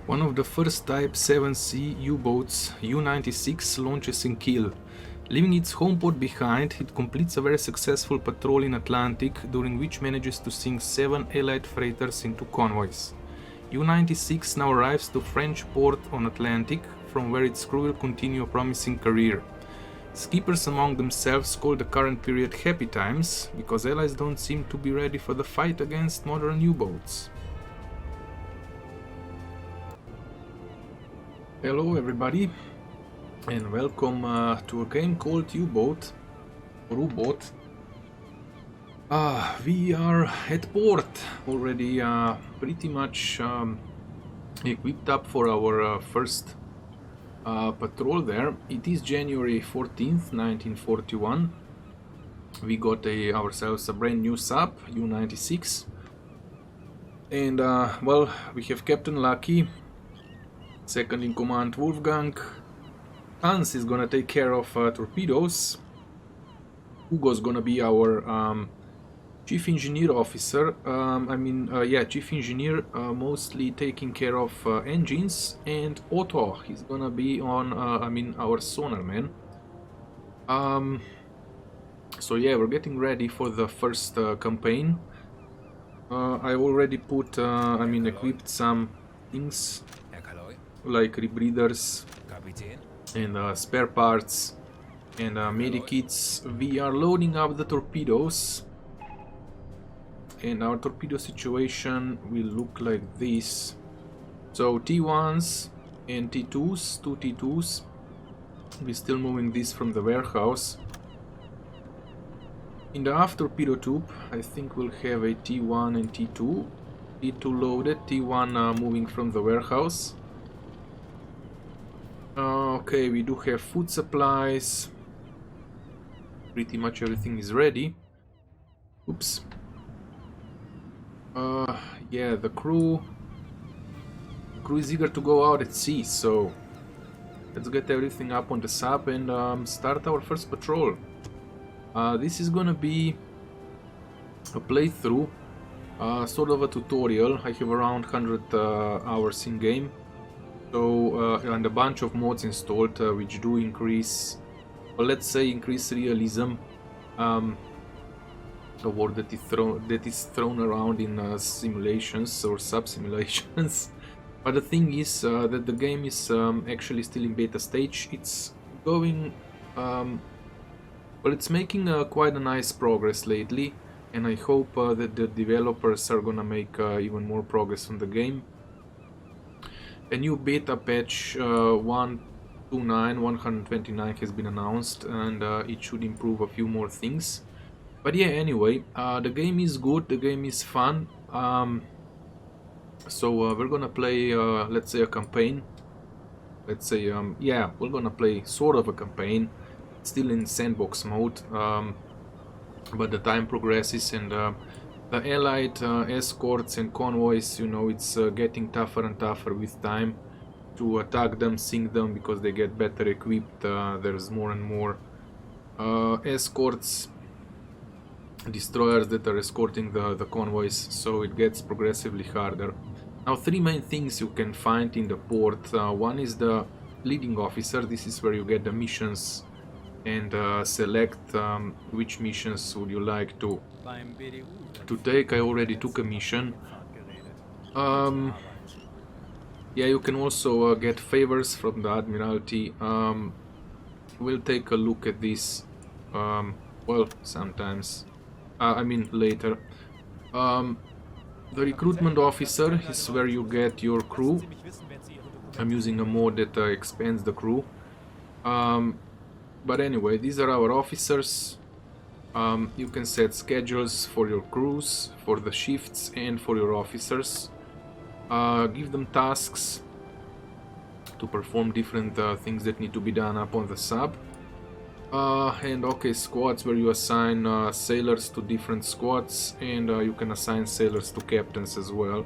One of the first Type 7C U-boats, U-96, launches in Kiel. Leaving its home port behind, it completes a very successful patrol in Atlantic, during which manages to sink 7 Allied freighters into convoys. U-96 now arrives to French port on Atlantic, from where its crew will continue a promising career. Skippers among themselves call the current period happy times, because Allies don't seem to be ready for the fight against modern U-boats. Hello everybody, and welcome to a game called U-boat, or U-boat. We are at port already, pretty much equipped up for our first patrol there. It is January 14th, 1941. We got ourselves a brand new sub, U-96. And, well, we have Captain Lucky, second in command Wolfgang. Hans is gonna take care of torpedoes. Hugo's gonna be our chief engineer officer. Chief engineer, mostly taking care of engines. And Otto, he's gonna be on, our sonar man. So yeah, we're getting ready for the first campaign. I already put, equipped some things like rebreathers and spare parts and medikits. We are loading up the torpedoes, and our torpedo situation will look like this. So T1s and T2s, two T2s. We're still moving this from the warehouse. In the aft torpedo tube, I think we'll have a T1 and T2. T2 loaded, T1 moving from the warehouse. Okay, we do have food supplies. Pretty much everything is ready. Oops. Yeah, the crew is eager to go out at sea, so let's get everything up on the sub and start our first patrol. This is gonna be a playthrough, sort of a tutorial. I have around 100 hours in game. So, and a bunch of mods installed, which do increase, well, let's say increase realism, a word that is thrown around in simulations or sub-simulations. But the thing is that the game is actually still in beta stage. It's going, well, it's making quite a nice progress lately, and I hope that the developers are gonna make even more progress on the game. A new beta patch 129 has been announced, and it should improve a few more things. But yeah, anyway, the game is good, the game is fun. So we're gonna play, let's say, a campaign. Let's say, yeah, we're gonna play sort of a campaign, still in sandbox mode, but the time progresses and the Allied escorts and convoys, you know, it's getting tougher and tougher with time to attack them, sink them, because they get better equipped. There's more and more escorts, destroyers that are escorting the convoys, so it gets progressively harder. Now, three main things you can find in the port. One is the leading officer. This is where you get the missions and select which missions would you like to take. I already took a mission. Yeah, you can also get favors from the Admiralty. We'll take a look at this, well, sometimes. Later. The recruitment officer is where you get your crew. I'm using a mod that expands the crew. But anyway, these are our officers. You can set schedules for your crews, for the shifts, and for your officers. Give them tasks to perform different things that need to be done up on the sub. And okay, squads, where you assign sailors to different squads, and you can assign sailors to captains as well.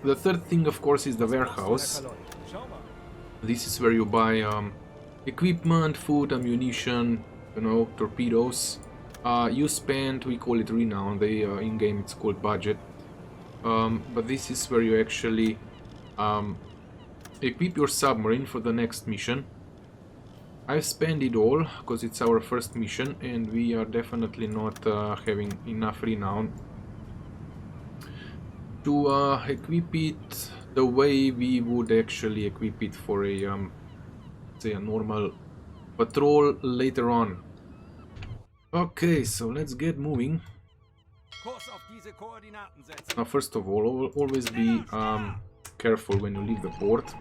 The third thing, of course, is the warehouse. This is where you buy equipment, food, ammunition, you know, torpedoes. You spend, we call it renown, in game it's called budget. But this is where you actually Equip your submarine for the next mission. I've spent it all because it's our first mission and we are definitely not having enough renown to equip it the way we would actually equip it for a say a normal patrol later on. Okay, so let's get moving. Now, first of all, always be careful when you leave the port.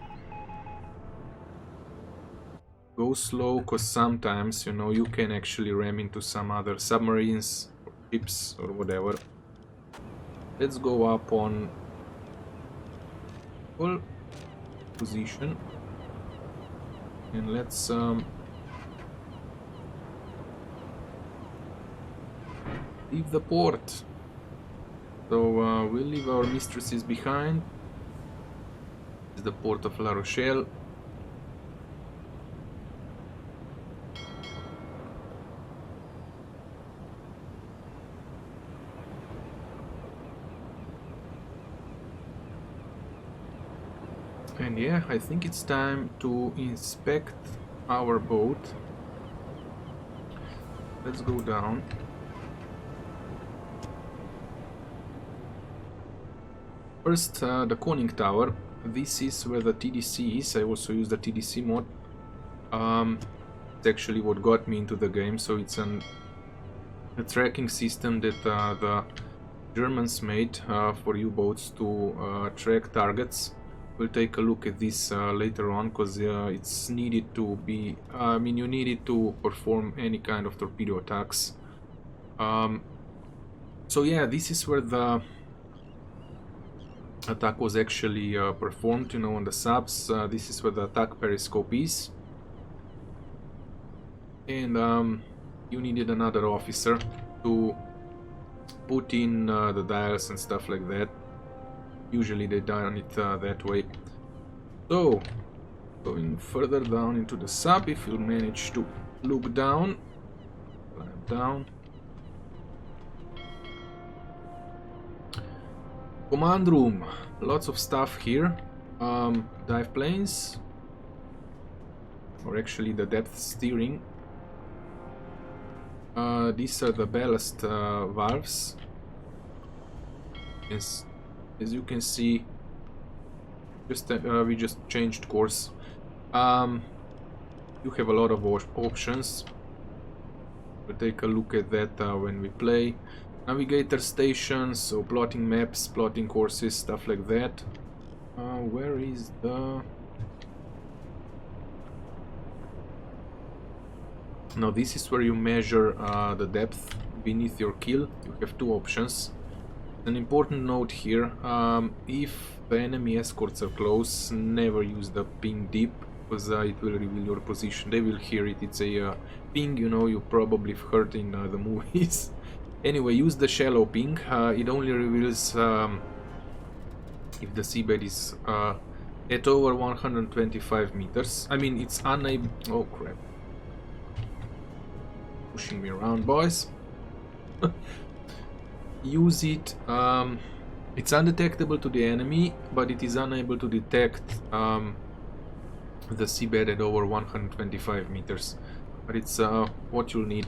Go slow, because sometimes, you know, you can actually ram into some other submarines or ships or whatever. Let's go up on full position and let's leave the port. So we'll leave our mistresses behind. This is the port of La Rochelle. And yeah, I think it's time to inspect our boat. Let's go down. First, the conning tower. This is where the TDC is. I also use the TDC mod. It's actually what got me into the game, so it's a tracking system that the Germans made for U-boats to track targets. We'll take a look at this later on, because it's needed to be, I mean, you need it to perform any kind of torpedo attacks. So yeah, this is where the attack was actually performed, you know, on the subs. This is where the attack periscope is. And you needed another officer to put in the dials and stuff like that. Usually they done it that way. So, going further down into the sub, if you'll manage to look down, climb down. Command room, lots of stuff here. Dive planes, or actually the depth steering. These are the ballast valves. As you can see, we just changed course. You have a lot of options. We'll take a look at that when we play. Navigator stations, so plotting maps, plotting courses, stuff like that. Where is the... Now this is where you measure the depth beneath your keel. You have two options. An important note here, if the enemy escorts are close, never use the ping deep, because it will reveal your position. They will hear it. It's a ping, you know, you probably have heard in the movies. Anyway, use the shallow ping. It only reveals if the seabed is at over 125 meters. I mean, it's unable... Oh crap. Pushing me around, boys. Use it. It's undetectable to the enemy, but it is unable to detect the seabed at over 125 meters. But it's what you'll need.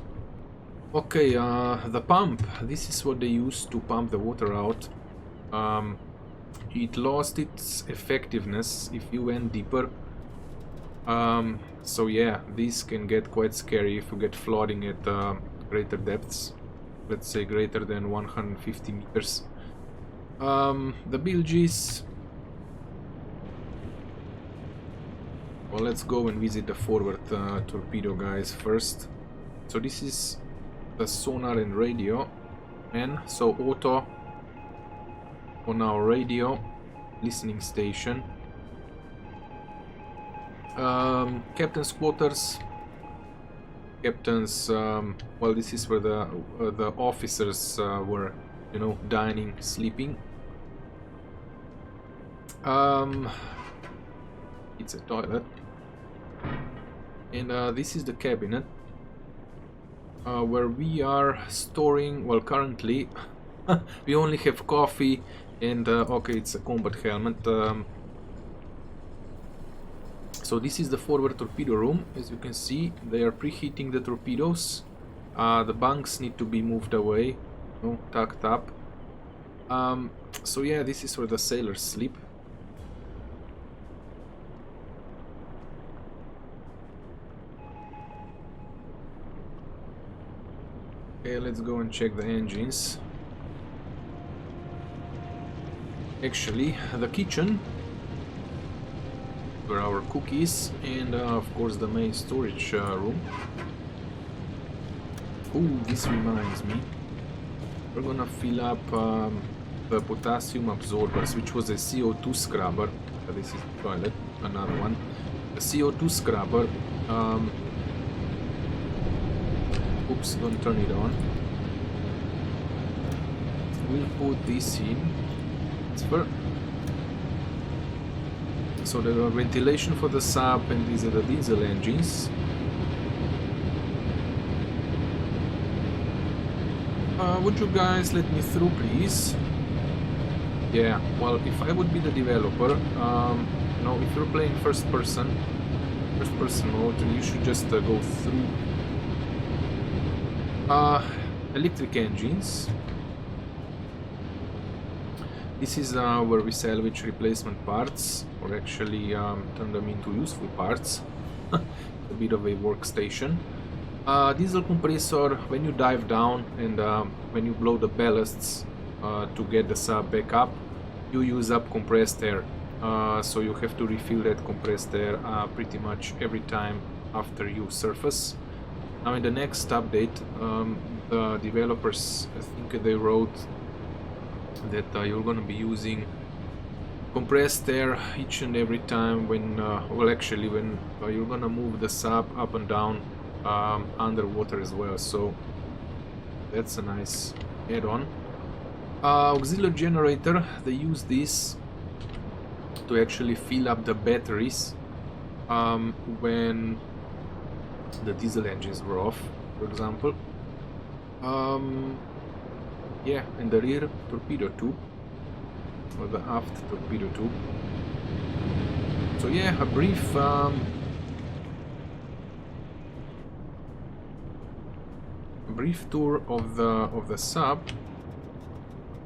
Okay, the pump. This is what they use to pump the water out. It lost its effectiveness if you went deeper. So yeah, this can get quite scary if you get flooding at greater depths. Let's say greater than 150 meters. The bilges. Well, let's go and visit the forward torpedo guys first. So this is the sonar and radio, and so auto on our radio listening station. Captain's quarters. Captain's, well, this is where the officers were, you know, dining, sleeping. It's a toilet. And this is the cabinet where we are storing, well, currently we only have coffee and okay, it's a combat helmet. So this is the forward torpedo room. As you can see, they are preheating the torpedoes. The bunks need to be moved away, tucked up. So yeah, this is where the sailors sleep. Okay, let's go and check the engines. Actually, the kitchen, where our cookies, and of course the main storage room. Ooh, this reminds me. We're gonna fill up the potassium absorbers, which was a CO2 scrubber. This is the toilet, another one. A CO2 scrubber. Oops, don't turn it on. We'll put this in. So there are ventilation for the sub, and these are the diesel engines. Would you guys let me through, please? Yeah, well, if I would be the developer, if you're playing first person mode, you should just go through. Electric engines. This is where we salvage replacement parts, or actually turn them into useful parts. A bit of a workstation. Diesel compressor, when you dive down and when you blow the ballasts to get the sub back up, you use up compressed air. So you have to refill that compressed air pretty much every time after you surface. Now in the next update, the developers, I think they wrote that you're going to be using compressed air each and every time when, when you're going to move the sub up and down underwater as well, so that's a nice add-on. Auxiliary generator, they use this to actually fill up the batteries when the diesel engines were off, for example. Yeah, and the rear torpedo tube, or the aft torpedo tube. So yeah, a brief tour of the sub.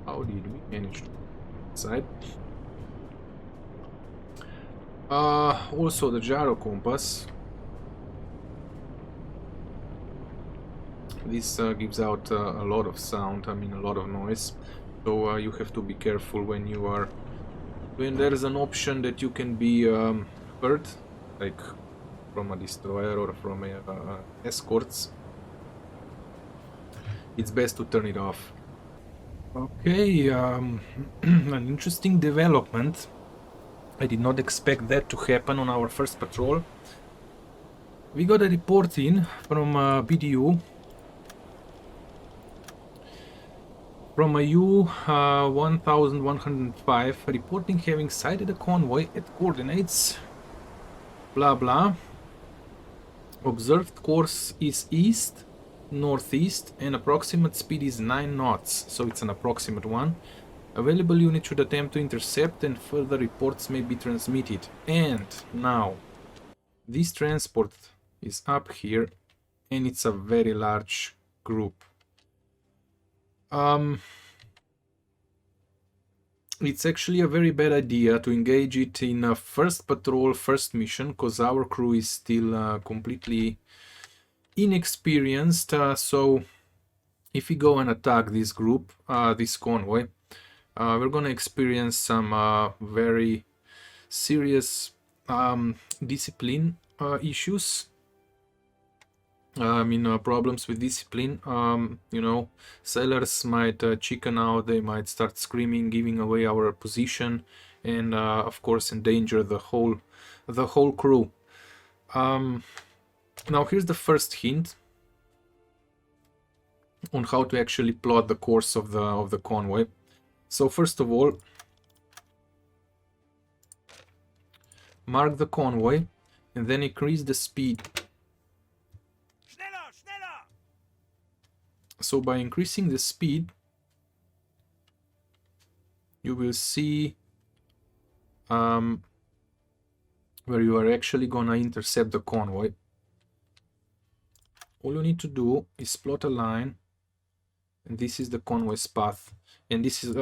How did we manage to inside? Also the gyro compass. This gives out a lot of sound, I mean a lot of noise, so you have to be careful when there is an option that you can be heard, like from a destroyer or from escorts. It's best to turn it off. Okay, an interesting development. I did not expect that to happen on our first patrol. We got a report in from BDU. From a U-1105, reporting having sighted a convoy at coordinates blah blah. Observed course is east, northeast, and approximate speed is 9 knots, so it's an approximate one. Available unit should attempt to intercept and further reports may be transmitted. And now, this transport is up here, and it's a very large group. It's actually a very bad idea to engage it in a first patrol, first mission, because our crew is still completely inexperienced. So if we go and attack this group, this convoy, we're gonna experience some very serious discipline issues. Problems with discipline. Sailors might chicken out, they might start screaming, giving away our position, and of course endanger the whole crew. Now here's the first hint on how to actually plot the course of the convoy. So first of all, mark the convoy and then increase the speed. So by increasing the speed, you will see where you are actually gonna intercept the convoy. All you need to do is plot a line, and this is the convoy's path, and this is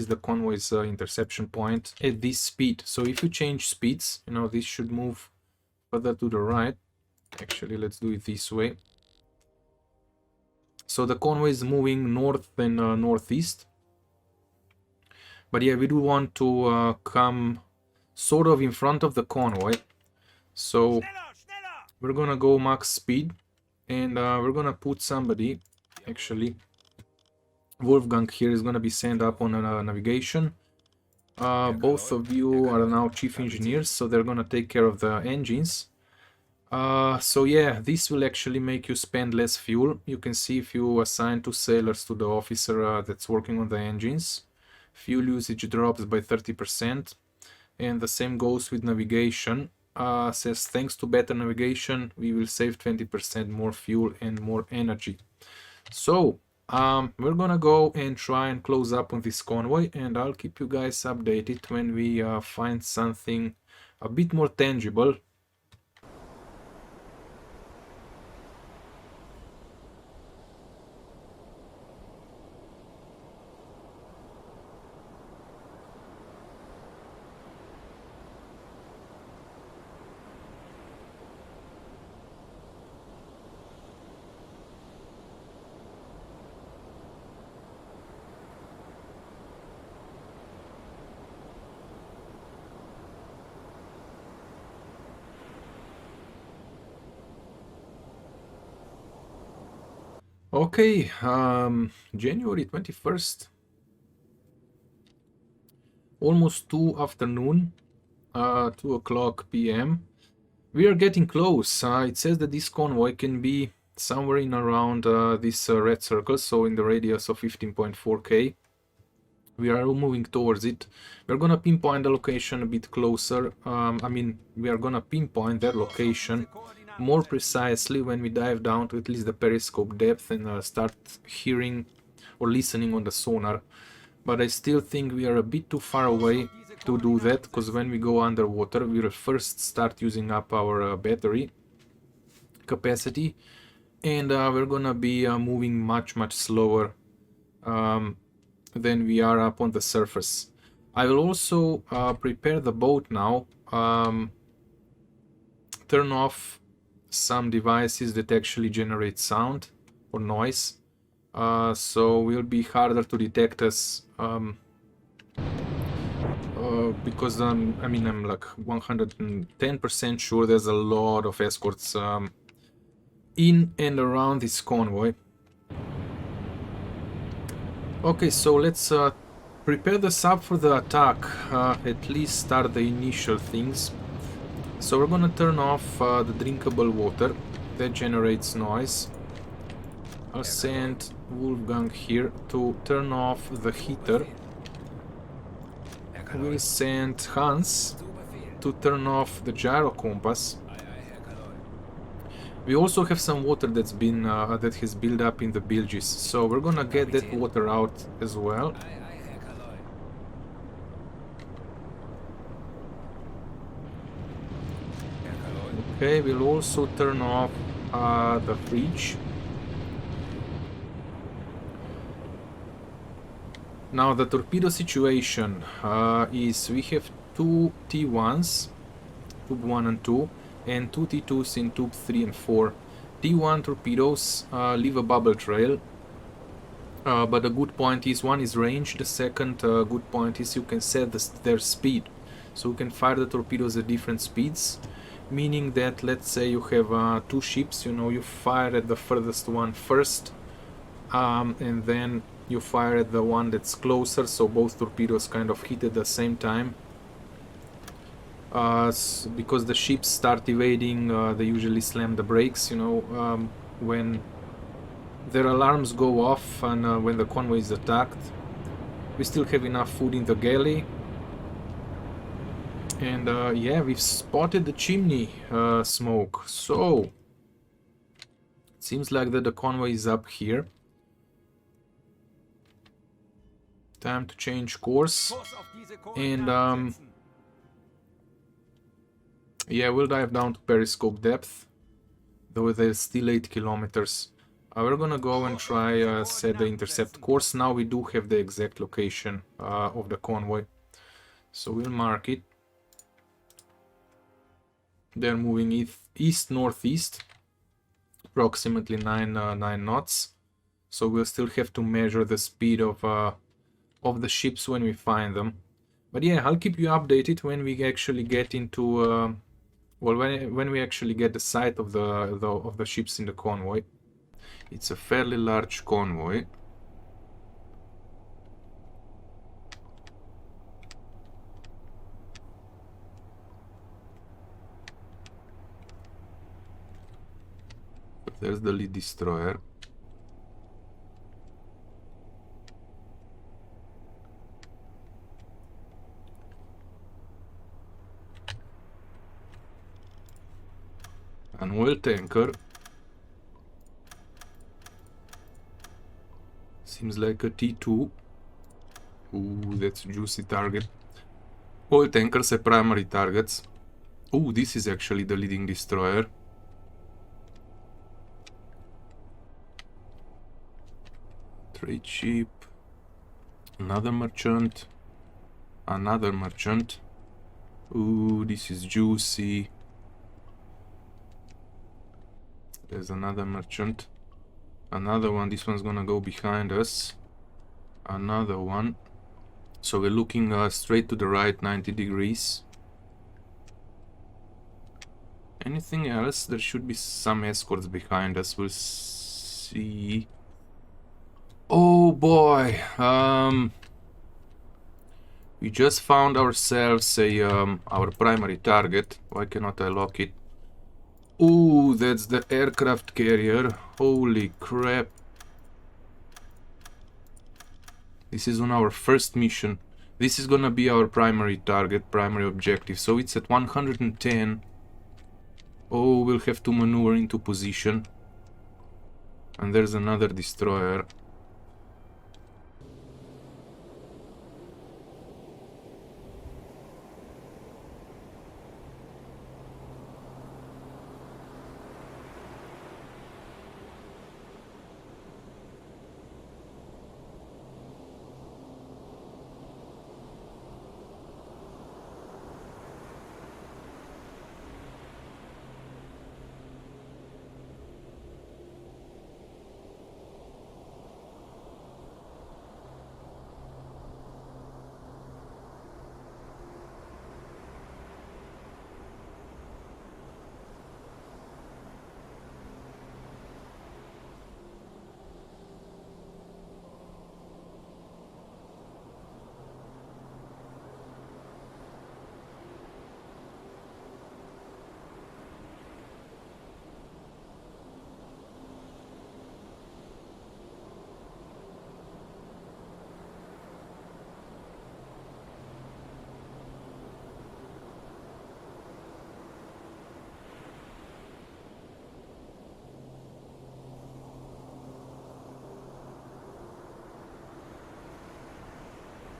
the convoy's interception point at this speed. So if you change speeds, you know, this should move further to the right. Actually, let's do it this way. So the convoy is moving north and northeast. But yeah, we do want to come sort of in front of the convoy. So we're gonna go max speed, and we're gonna put somebody, actually Wolfgang here is gonna be sent up on navigation. Both of you are now chief engineers, so they're gonna take care of the engines. So yeah, this will actually make you spend less fuel. You can see if you assign 2 sailors to the officer that's working on the engines, fuel usage drops by 30%, and the same goes with navigation. Says thanks to better navigation, we will save 20% more fuel and more energy. So we're gonna go and try and close up on this convoy, and I'll keep you guys updated when we find something a bit more tangible. Okay, January 21st, almost 2 afternoon, 2 o'clock p.m. We are getting close. It says that this convoy can be somewhere in around this red circle, so in the radius of 15.4k. We are moving towards it. We're gonna pinpoint the location a bit closer. I mean, we are gonna pinpoint their location more precisely when we dive down to at least the periscope depth and start hearing or listening on the sonar. But I still think we are a bit too far away to do that, because when we go underwater, we will first start using up our battery capacity, and we're gonna be moving much slower than we are up on the surface. I will also prepare the boat now, turn off some devices that actually generate sound or noise, so will be harder to detect us, because I mean, I'm like 110% sure there's a lot of escorts in and around this convoy. Okay, so let's prepare the sub for the attack, at least start the initial things. So we're gonna turn off the drinkable water that generates noise. I'll send Wolfgang here to turn off the heater. We'll send Hans to turn off the gyro compass. We also have some water that's been that has built up in the bilges, so we're gonna get that water out as well. Okay, we'll also turn off the fridge. Now the torpedo situation is we have 2 T1s, tube 1 and 2, and 2 T2s in tube 3 and 4. T1 torpedoes leave a bubble trail, but the good point is, one is range, the second good point is you can set their speed. So you can fire the torpedoes at different speeds, meaning that let's say you have 2 ships, you know, you fire at the furthest one first, and then you fire at the one that's closer, so both torpedoes kind of hit at the same time. Because the ships start evading, they usually slam the brakes, you know, when their alarms go off and when the convoy is attacked. We still have enough food in the galley. And yeah, we've spotted the chimney smoke, so it seems like that the convoy is up here. Time to change course, and Yeah, we'll dive down to periscope depth, though there's still 8 kilometers. We're gonna go and try set the intercept course. Now we do have the exact location of the convoy, so we'll mark it. They're moving east-northeast, approximately 9 knots. So we'll still have to measure the speed of the ships when we find them. But yeah, I'll keep you updated when we actually get into well, when we actually get the sight of the ships in the convoy. It's a fairly large convoy. But there's the lead destroyer. An oil tanker. Seems like a T2. Ooh, that's a juicy target. Oil tankers are primary targets. Ooh, this is actually the leading destroyer. Trade ship. Another merchant. Another merchant. Ooh, this is juicy. There's another merchant. Another one. This one's gonna go behind us. Another one. So we're looking straight to the right, 90 degrees. Anything else? There should be some escorts behind us. We'll see. Oh boy. We just found ourselves our primary target. Why cannot I lock it? Ooh, that's the aircraft carrier. Holy crap. This is on our first mission. This is gonna be our primary target, primary objective. So it's at 110. Oh, we'll have to maneuver into position. And there's another destroyer.